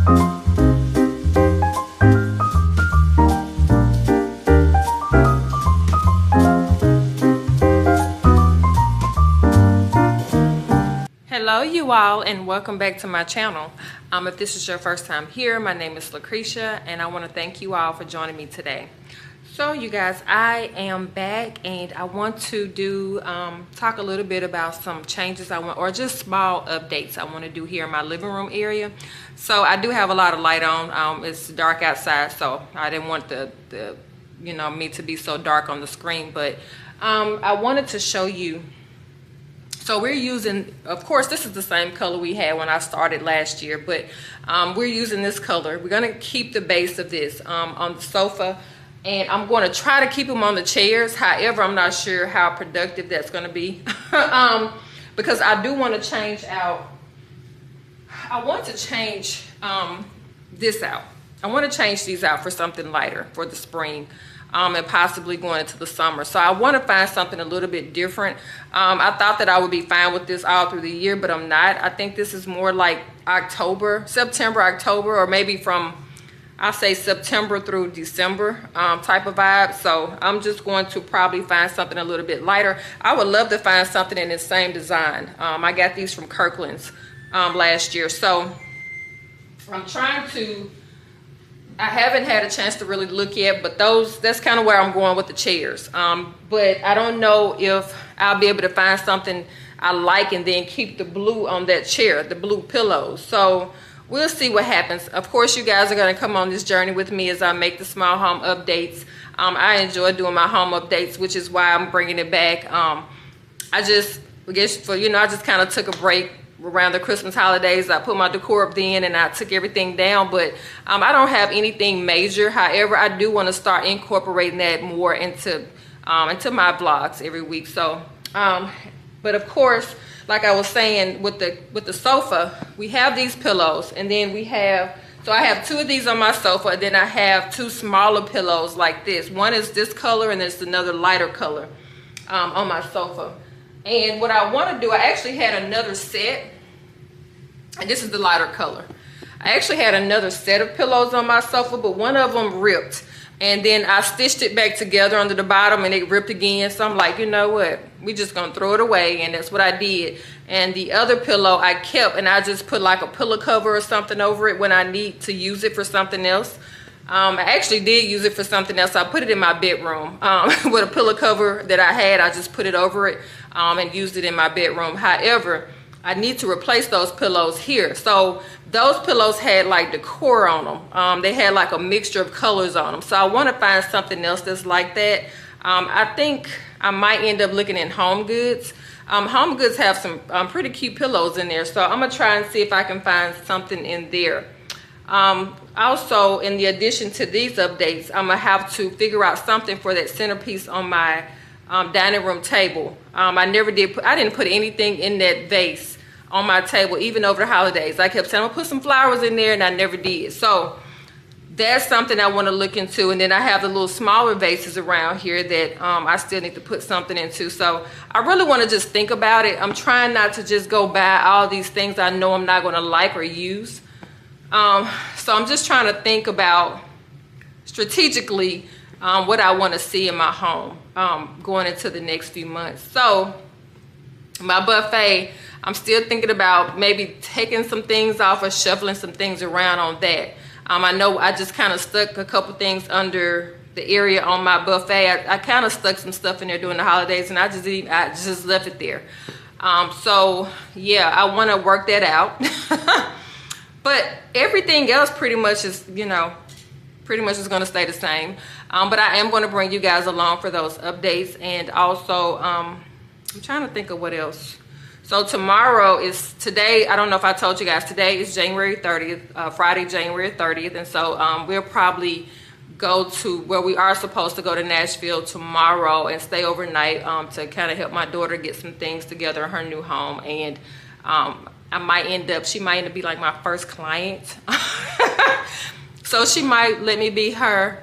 Hello you all, and welcome back to my channel. If this is your first time here, my name is Lucretia and I want to thank you all for joining me today. So you guys, I am back and I want to do talk a little bit about some changes I want, or just small updates I want to do here in my living room area. So I do have a lot of light on. It's dark outside, so I didn't want the me to be so dark on the screen, but I wanted to show you. So we're using, of course, this is the same color we had when I started last year, but we're using this color. We're going to keep the base of this on the sofa, and I'm going to try to keep them on the chairs. However, I'm not sure how productive that's going to be because I do want to change out. I want to change this out. I want to change these out for something lighter for the spring. And possibly going into the summer. So I want to find something a little bit different. I thought that I would be fine with this all through the year, but I'm not. I think this is more like September, October, or maybe from, I say September through December type of vibe. So I'm just going to probably find something a little bit lighter. I would love to find something in the same design. I got these from Kirkland's last year. So I'm trying to, I haven't had a chance to really look yet, but that's kind of where I'm going with the chairs. But I don't know if I'll be able to find something I like and then keep the blue on that chair, the blue pillows. So we'll see what happens. Of course, you guys are going to come on this journey with me as I make the small home updates. I enjoy doing my home updates, which is why I'm bringing it back. I just kind of took a break around the Christmas holidays. I put my decor up then and I took everything down, but I don't have anything major. However, I do want to start incorporating that more into my vlogs every week. So but of course, like I was saying, with the sofa, we have these pillows, and then I have two of these on my sofa, and then I have two smaller pillows like this. One is this color and there's another lighter color on my sofa. And what I want to do, I actually had another set, and this is the lighter color. I actually had another set of pillows on my sofa, but one of them ripped. And then I stitched it back together under the bottom and it ripped again. So I'm like, you know what? We're just going to throw it away. And that's what I did. And the other pillow I kept, and I just put like a pillow cover or something over it when I need to use it for something else. I actually did use it for something else. I put it in my bedroom with a pillow cover that I had. I just put it over it and used it in my bedroom. However, I need to replace those pillows here. So those pillows had like decor on them. They had like a mixture of colors on them. So I want to find something else that's like that. I think I might end up looking in Home Goods. Home Goods have some pretty cute pillows in there. So I'm going to try and see if I can find something in there. Also, in the addition to these updates, I'm gonna have to figure out something for that centerpiece on my dining room table. I didn't put anything in that vase on my table, even over the holidays. I kept saying I'm gonna put some flowers in there, and I never did. So that's something I want to look into. And then I have the little smaller vases around here that I still need to put something into. So I really want to just think about it. I'm trying not to just go buy all these things I know I'm not going to like or use. So I'm just trying to think about strategically what I want to see in my home going into the next few months. So my buffet, I'm still thinking about maybe taking some things off or shuffling some things around on that. I know I just kind of stuck a couple things under the area on my buffet. I kind of stuck some stuff in there during the holidays, and I just left it there. So yeah, I want to work that out. But everything else pretty much is, pretty much is going to stay the same. But I am going to bring you guys along for those updates. And also, I'm trying to think of what else. So today, I don't know if I told you guys, today is January 30th, Friday, January 30th. And so we'll probably go to where we are supposed to go to Nashville tomorrow and stay overnight to kind of help my daughter get some things together in her new home. And she might end up being like my first client. So she might let me be her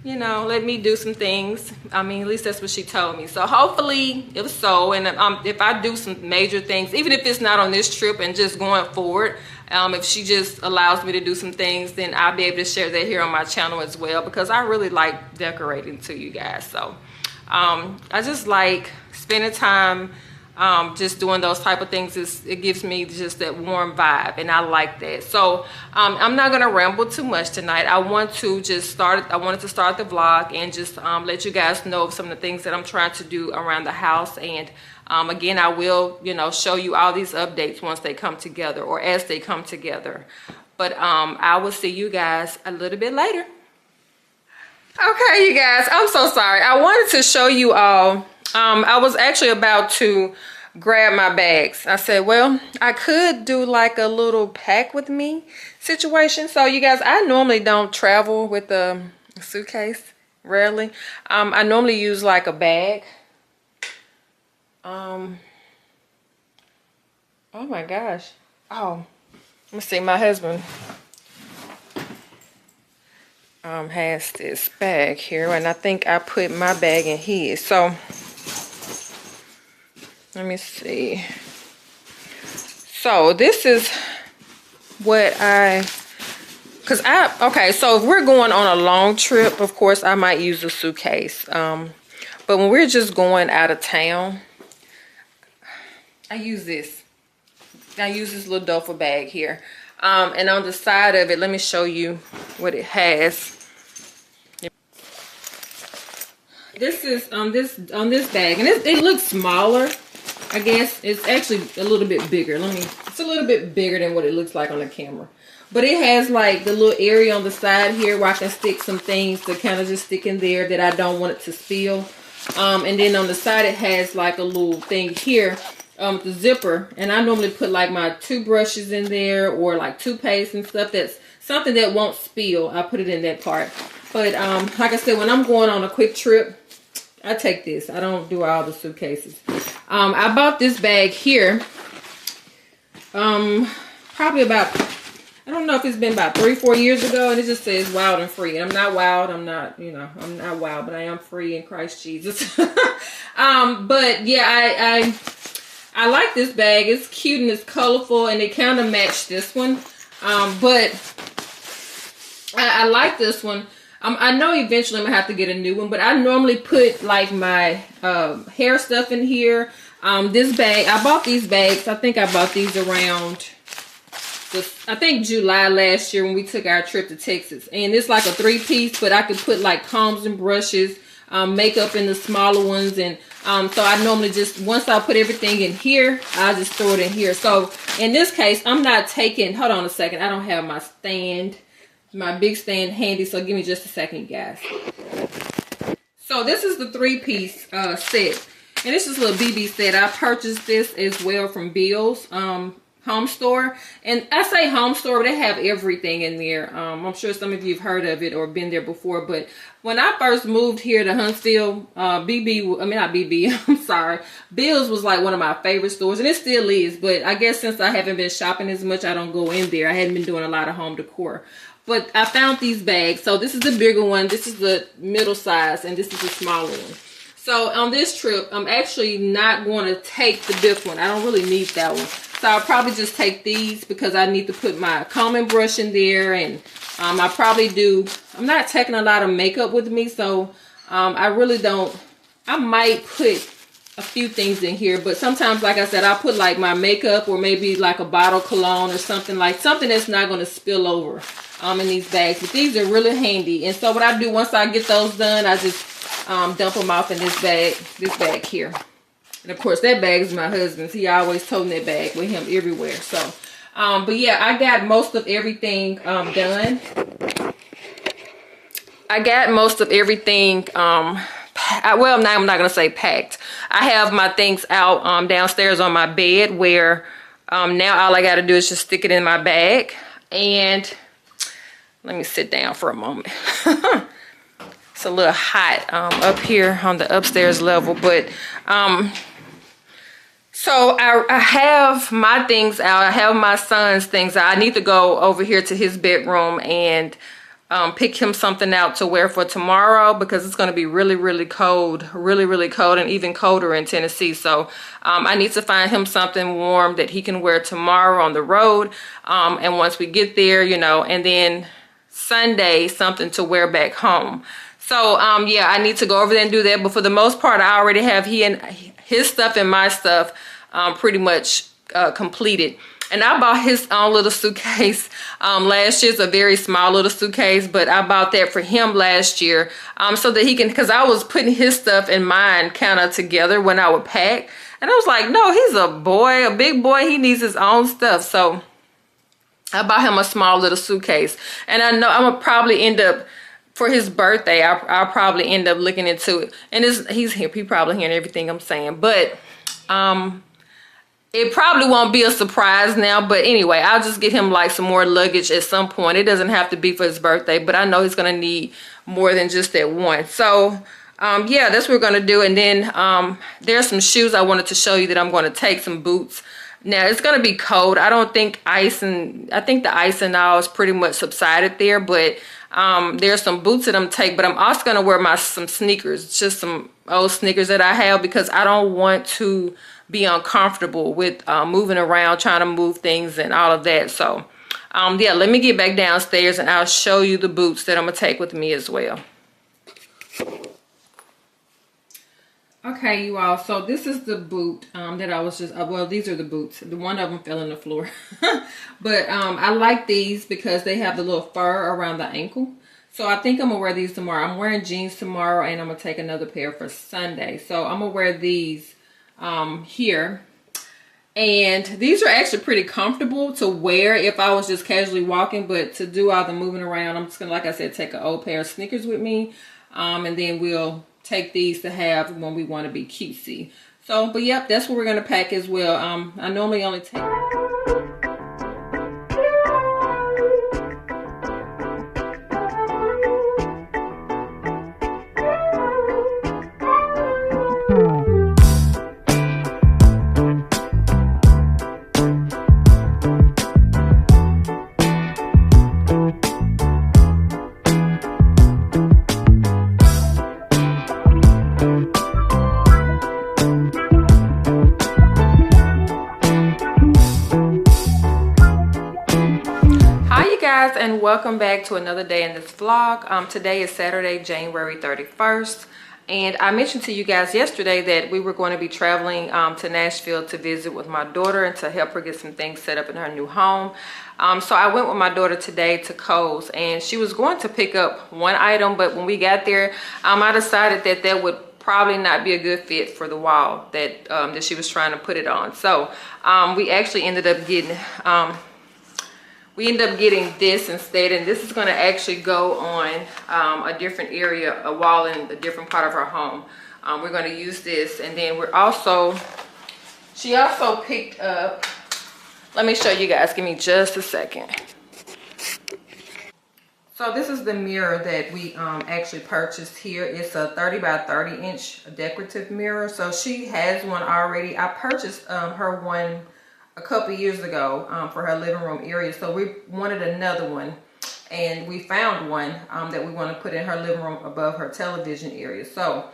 you know, let me do some things. I mean, at least that's what she told me. So hopefully if so, and if I do some major things, even if it's not on this trip and just going forward, if she just allows me to do some things, then I'll be able to share that here on my channel as well, because I really like decorating to you guys. So I just like spending time just doing those type of things. It gives me just that warm vibe, and I like that. So I'm not gonna ramble too much tonight. I wanted to start the vlog and just let you guys know of some of the things that I'm trying to do around the house. And again, I will, you know, show you all these updates once they come together, or as they come together. But I will see you guys a little bit later. Okay, you guys, I'm so sorry. I wanted to show you all. I was actually about to grab my bags. I said, well, I could do like a little pack with me situation. So you guys, I normally don't travel with a suitcase, rarely. I normally use like a bag. Oh my gosh. Oh, let me see, my husband has this bag here, and I think I put my bag in his. So let me see. So this is what okay, so if we're going on a long trip, of course I might use a suitcase. But when we're just going out of town, I use this. I use this little duffel bag here. And on the side of it, let me show you what it has. This is on this bag, and it looks smaller. I guess it's actually a little bit bigger. It's a little bit bigger than what it looks like on the camera. But it has like the little area on the side here where I can stick some things to kind of just stick in there that I don't want it to spill. And then on the side it has like a little thing here, the zipper. And I normally put like my toothbrushes in there, or like toothpaste and stuff. That's something that won't spill. I put it in that part. But like I said, when I'm going on a quick trip, I take this. I don't do all the suitcases. I bought this bag here probably about, I don't know if it's been about 3-4 years ago, and it just says wild and free. And I'm not wild. I'm not, you know, I'm not wild, but I am free in Christ Jesus. But yeah, I like this bag. It's cute and it's colorful, and it kind of matched this one. But I like this one. I know eventually I'm gonna have to get a new one, but I normally put like my hair stuff in here. This bag, I bought these bags. I think I bought these around, I think July last year when we took our trip to Texas. And it's like a 3-piece, but I could put like combs and brushes, makeup in the smaller ones. And so I normally just, once I put everything in here, I just throw it in here. So in this case, I'm not taking, hold on a second, I don't have my stand, my big stand handy, so give me just a second, you guys. So this is the 3-piece set, and this is a little BB set. I purchased this as well from Bill's home store, and I say home store, but they have everything in there. I'm sure some of you have heard of it or been there before, but when I first moved here to Huntsville, I'm sorry, Bill's was like one of my favorite stores, and it still is, but I guess since I haven't been shopping as much, I don't go in there. I hadn't been doing a lot of home decor. But I found these bags. So this is the bigger one, this is the middle size, and this is the smaller one. So on this trip, I'm actually not going to take the big one. I don't really need that one. So I'll probably just take these because I need to put my comb and brush in there. And I probably do, I'm not taking a lot of makeup with me. So I really don't, I might put a few things in here. But sometimes, like I said, I'll put like my makeup, or maybe like a bottle of cologne or something that's not going to spill over in these bags. But these are really handy. And so what I do once I get those done, I just dump them off in this bag here. And of course that bag is my husband's. He always toting that bag with him everywhere. So but yeah, I got most of everything done. I got most of everything well, now I'm not gonna say packed. I have my things out downstairs on my bed, where now all I gotta do is just stick it in my bag. And let me sit down for a moment. It's a little hot up here on the upstairs level, but so I have my things out. I have my son's things out. I need to go over here to his bedroom and pick him something out to wear for tomorrow, because it's going to be really cold, really cold, and even colder in Tennessee. So I need to find him something warm that he can wear tomorrow on the road, and once we get there, you know, and then Sunday something to wear back home. So yeah, I need to go over there and do that, but for the most part I already have his stuff and my stuff pretty much completed. And I bought his own little suitcase last year. It's a very small little suitcase, but I bought that for him last year so that he can, because I was putting his stuff and mine kind of together when I would pack. And I was like, no, he's a boy, a big boy. He needs his own stuff. So I bought him a small little suitcase. And I know I'm going to probably end up, for his birthday, I'll probably end up looking into it. And he's here. He probably hearing everything I'm saying. But it probably won't be a surprise now, but anyway, I'll just get him like some more luggage at some point. It doesn't have to be for his birthday, but I know he's gonna need more than just that one. So yeah, that's what we're gonna do. And then there's some shoes I wanted to show you that I'm gonna take, some boots. Now it's gonna be cold. I think the ice and all is pretty much subsided there, but there's some boots that I'm taking, but I'm also gonna wear some sneakers, just some old sneakers that I have, because I don't want to be uncomfortable with moving around, trying to move things and all of that. So yeah, let me get back downstairs and I'll show you the boots that I'm gonna take with me as well. Okay, you all, so this is the boot that I was just, well, these are the boots. The one of them fell on the floor. But I like these because they have the little fur around the ankle. So I think I'm gonna wear these tomorrow. I'm wearing jeans tomorrow and I'm gonna take another pair for Sunday. So I'm gonna wear these here. And these are actually pretty comfortable to wear if I was just casually walking, but to do all the moving around, I'm just gonna, like I said, take an old pair of sneakers with me. And then we'll take these to have when we want to be cutesy. So, but yep, that's what we're gonna pack as well. I normally only take and welcome back to another day in this vlog. Today is Saturday, January 31st, and I mentioned to you guys yesterday that we were going to be traveling to Nashville to visit with my daughter and to help her get some things set up in her new home. So I went with my daughter today to Kohl's, and she was going to pick up one item, but when we got there, I decided that that would probably not be a good fit for the wall that that she was trying to put it on. So we actually ended up getting this instead, and this is going to actually go on a different area, a wall in a different part of her home. We're going to use this, and then she also picked up, let me show you guys, give me just a second. So this is the mirror that we actually purchased here. It's a 30 by 30 inch decorative mirror. So she has one already. I purchased her one a couple years ago for her living room area. So we wanted another one, and we found one that we want to put in her living room above her television area. So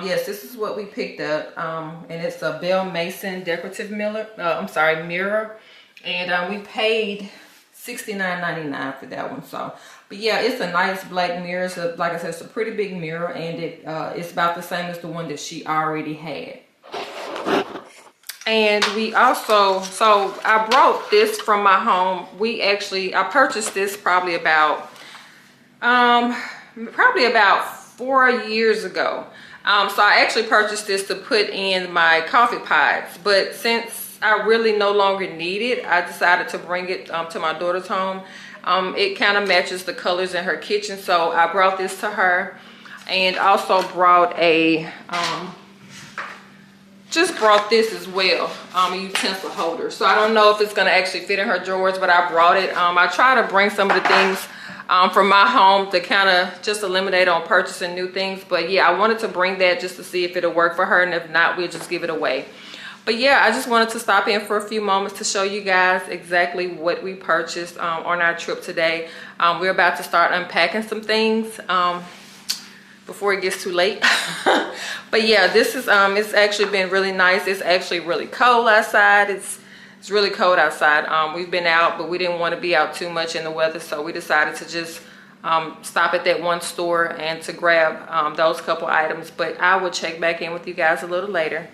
yes, this is what we picked up, and it's a Bell Mason decorative mirror, and we paid $69.99 for that one. So, but yeah, it's a nice black mirror. So like I said, it's a pretty big mirror, and it's about the same as the one that she already had. And we also, so I brought this from my home. I purchased this probably about 4 years ago. So I actually purchased this to put in my coffee pots, but since I really no longer need it, I decided to bring it to my daughter's home. It kind of matches the colors in her kitchen, so I brought this to her, and also brought brought this as well, a utensil holder. So I don't know if it's going to actually fit in her drawers, but I brought it. I try to bring some of the things from my home to kind of just eliminate on purchasing new things. But yeah, I wanted to bring that just to see if it'll work for her, and if not, we'll just give it away. But yeah, I just wanted to stop in for a few moments to show you guys exactly what we purchased on our trip today. We're about to start unpacking some things before it gets too late. But yeah, this is it's actually been really nice. It's actually really cold outside. It's really cold outside. We've been out, but we didn't want to be out too much in the weather, so we decided to just stop at that one store and to grab those couple items. But I will check back in with you guys a little later.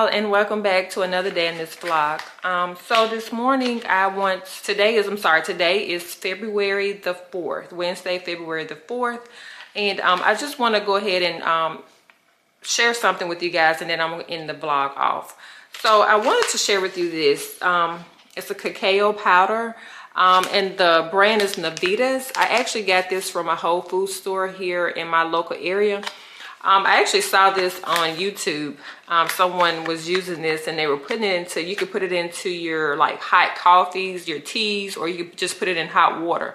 And welcome back to another day in this vlog. So this morning today is February the 4th, Wednesday, February the 4th. And I just want to go ahead and share something with you guys, and then I'm going to end the vlog off. So I wanted to share with you this. It's a cacao powder, and the brand is Navitas. I actually got this from a Whole Foods store here in my local area. I actually saw this on YouTube. Someone was using this, and they were putting it into, you could put it into your like hot coffees, your teas, or you could just put it in hot water.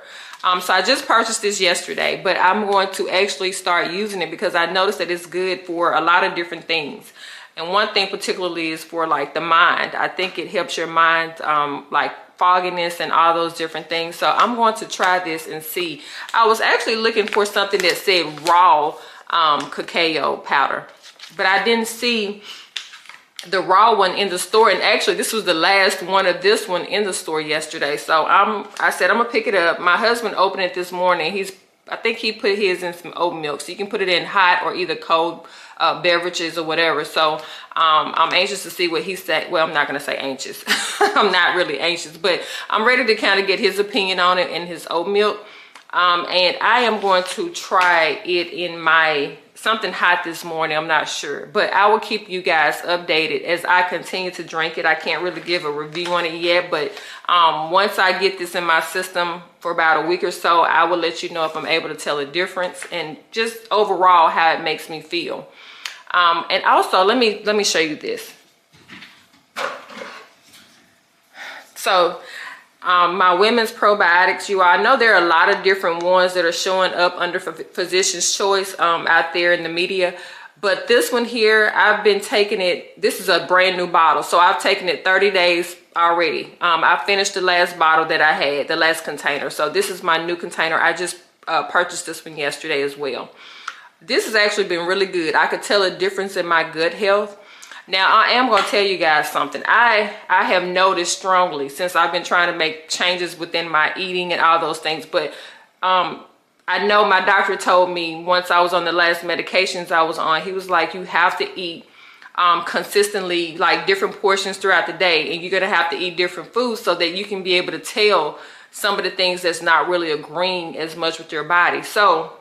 So I just purchased this yesterday, but I'm going to actually start using it because I noticed that it's good for a lot of different things. And one thing particularly is for like the mind. I think it helps your mind, like fogginess and all those different things. So I'm going to try this and see. I was actually looking for something that said raw cacao powder, but I didn't see the raw one in the store. And actually this was the last one of this one in the store yesterday. So I said I'm gonna pick it up. My husband opened it this morning. I think he put his in some oat milk, so you can put it in hot or either cold beverages or whatever. So I'm anxious to see what he said. Well, I'm not gonna say anxious. I'm not really anxious, but I'm ready to kind of get his opinion on it in his oat milk. And I am going to try it in my something hot this morning. I'm not sure, but I will keep you guys updated as I continue to drink it. I can't really give a review on it yet, but once I get this in my system for about a week or so, I will let you know if I'm able to tell a difference and just overall how it makes me feel. And also let me show you this. So my women's probiotics, you all, I know there are a lot of different ones that are showing up under Physician's Choice out there in the media, but this one here, I've been taking it. This is a brand new bottle, so I've taken it 30 days already. I finished the last bottle that I had, the last container, so this is my new container. I just purchased this one yesterday as well. This has actually been really good. I could tell a difference in my gut health. Now, I am going to tell you guys something. I have noticed strongly since I've been trying to make changes within my eating and all those things. But I know my doctor told me once I was on the last medications I was on, he was like, you have to eat consistently, like different portions throughout the day. And you're going to have to eat different foods so that you can be able to tell some of the things that's not really agreeing as much with your body. So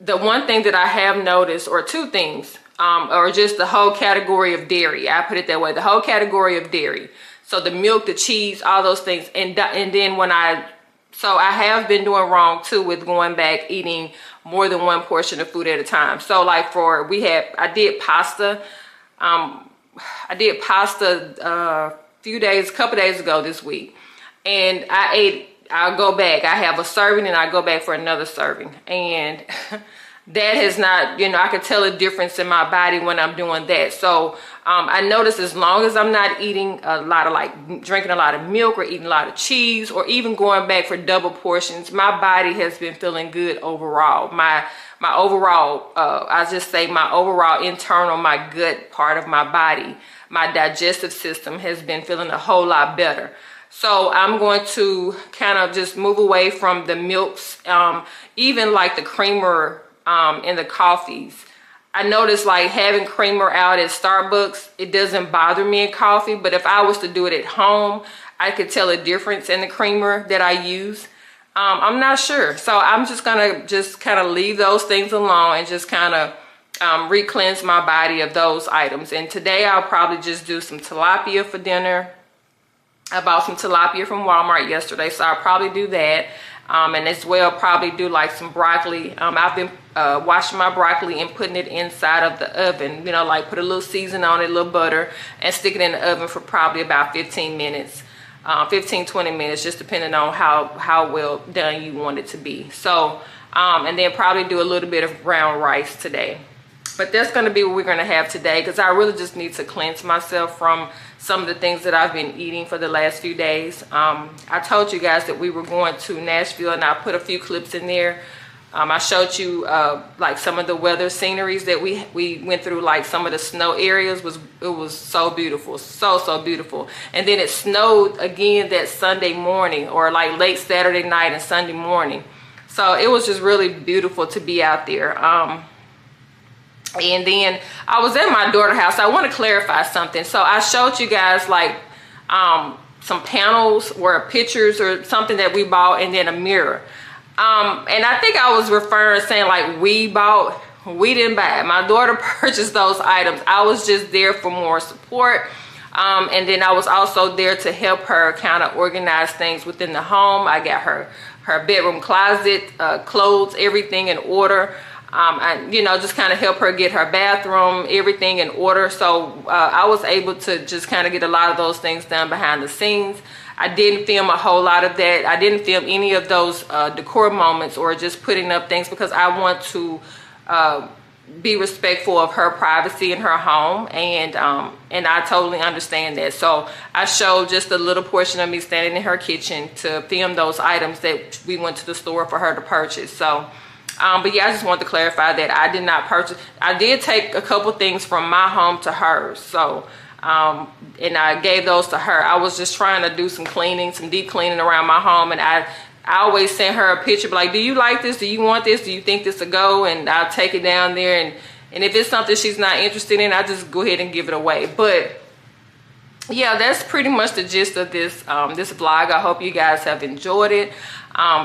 the one thing that I have noticed, or two things, or just the whole category of dairy. I put it that way, the whole category of dairy. So the milk, the cheese, all those things. And then so I have been doing wrong too with going back eating more than one portion of food at a time. So like I did pasta. I did pasta a couple days ago this week. And I'll go back. I have a serving and I go back for another serving. And that has not, I can tell a difference in my body when I'm doing that. So I notice as long as I'm not eating a lot of drinking a lot of milk or eating a lot of cheese or even going back for double portions, my body has been feeling good overall. My overall, my overall internal, my gut part of my body, my digestive system has been feeling a whole lot better. So I'm going to kind of just move away from the milks, even like the creamer in the coffees. I noticed like having creamer out at Starbucks, it doesn't bother me in coffee, but if I was to do it at home, I could tell a difference in the creamer that I use. I'm not sure. So I'm just gonna kind of leave those things alone and just kind of re-cleanse my body of those items. And today I'll probably just do some tilapia for dinner. I bought some tilapia from Walmart yesterday, so I'll probably do that. And as well, probably do like some broccoli. I've been washing my broccoli and putting it inside of the oven, you know, like put a little season on it, a little butter, and stick it in the oven for probably about 15 minutes, 20 minutes, just depending on how well done you want it to be. So, and then probably do a little bit of brown rice today. But that's going to be what we're going to have today, because I really just need to cleanse myself from some of the things that I've been eating for the last few days. I told you guys that we were going to Nashville, and I put a few clips in there. I showed you like some of the weather sceneries that we went through, like some of the snow areas. It was so beautiful, so beautiful. And then it snowed again that Sunday morning, or like late Saturday night and Sunday morning. So it was just really beautiful to be out there. And then I was at my daughter's house. I want to clarify something. So I showed you guys like some panels or pictures or something that we bought, and then a mirror. And I think I was saying like we bought. We didn't buy it. My daughter purchased those items. I was just there for more support. And then I was also there to help her kind of organize things within the home. I got her bedroom closet, clothes, everything in order. And, you know, just kind of help her get her bathroom, everything in order. So I was able to just kind of get a lot of those things done behind the scenes. I didn't film a whole lot of that. I didn't film any of those decor moments or just putting up things, because I want to be respectful of her privacy in her home, and I totally understand that. So I showed just a little portion of me standing in her kitchen to film those items that we went to the store for her to purchase. So but yeah, I just wanted to clarify that I did not purchase. I did take a couple things from my home to hers. So and I gave those to her. I was just trying to do some cleaning, some deep cleaning around my home, and I always send her a picture, like, do you like this? Do you want this? Do you think this will go? And I'll take it down there, and if it's something she's not interested in, I just go ahead and give it away. But yeah, that's pretty much the gist of this this vlog. I hope you guys have enjoyed it.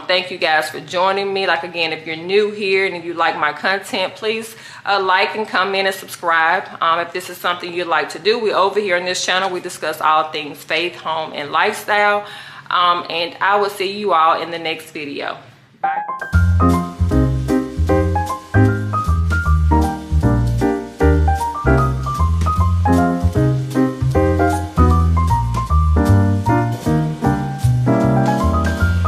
Thank you guys for joining me. Like, again, if you're new here and if you like my content, please like and comment and subscribe. If this is something you'd like to do, we over here on this channel, we discuss all things faith, home, and lifestyle. And I will see you all in the next video. Bye.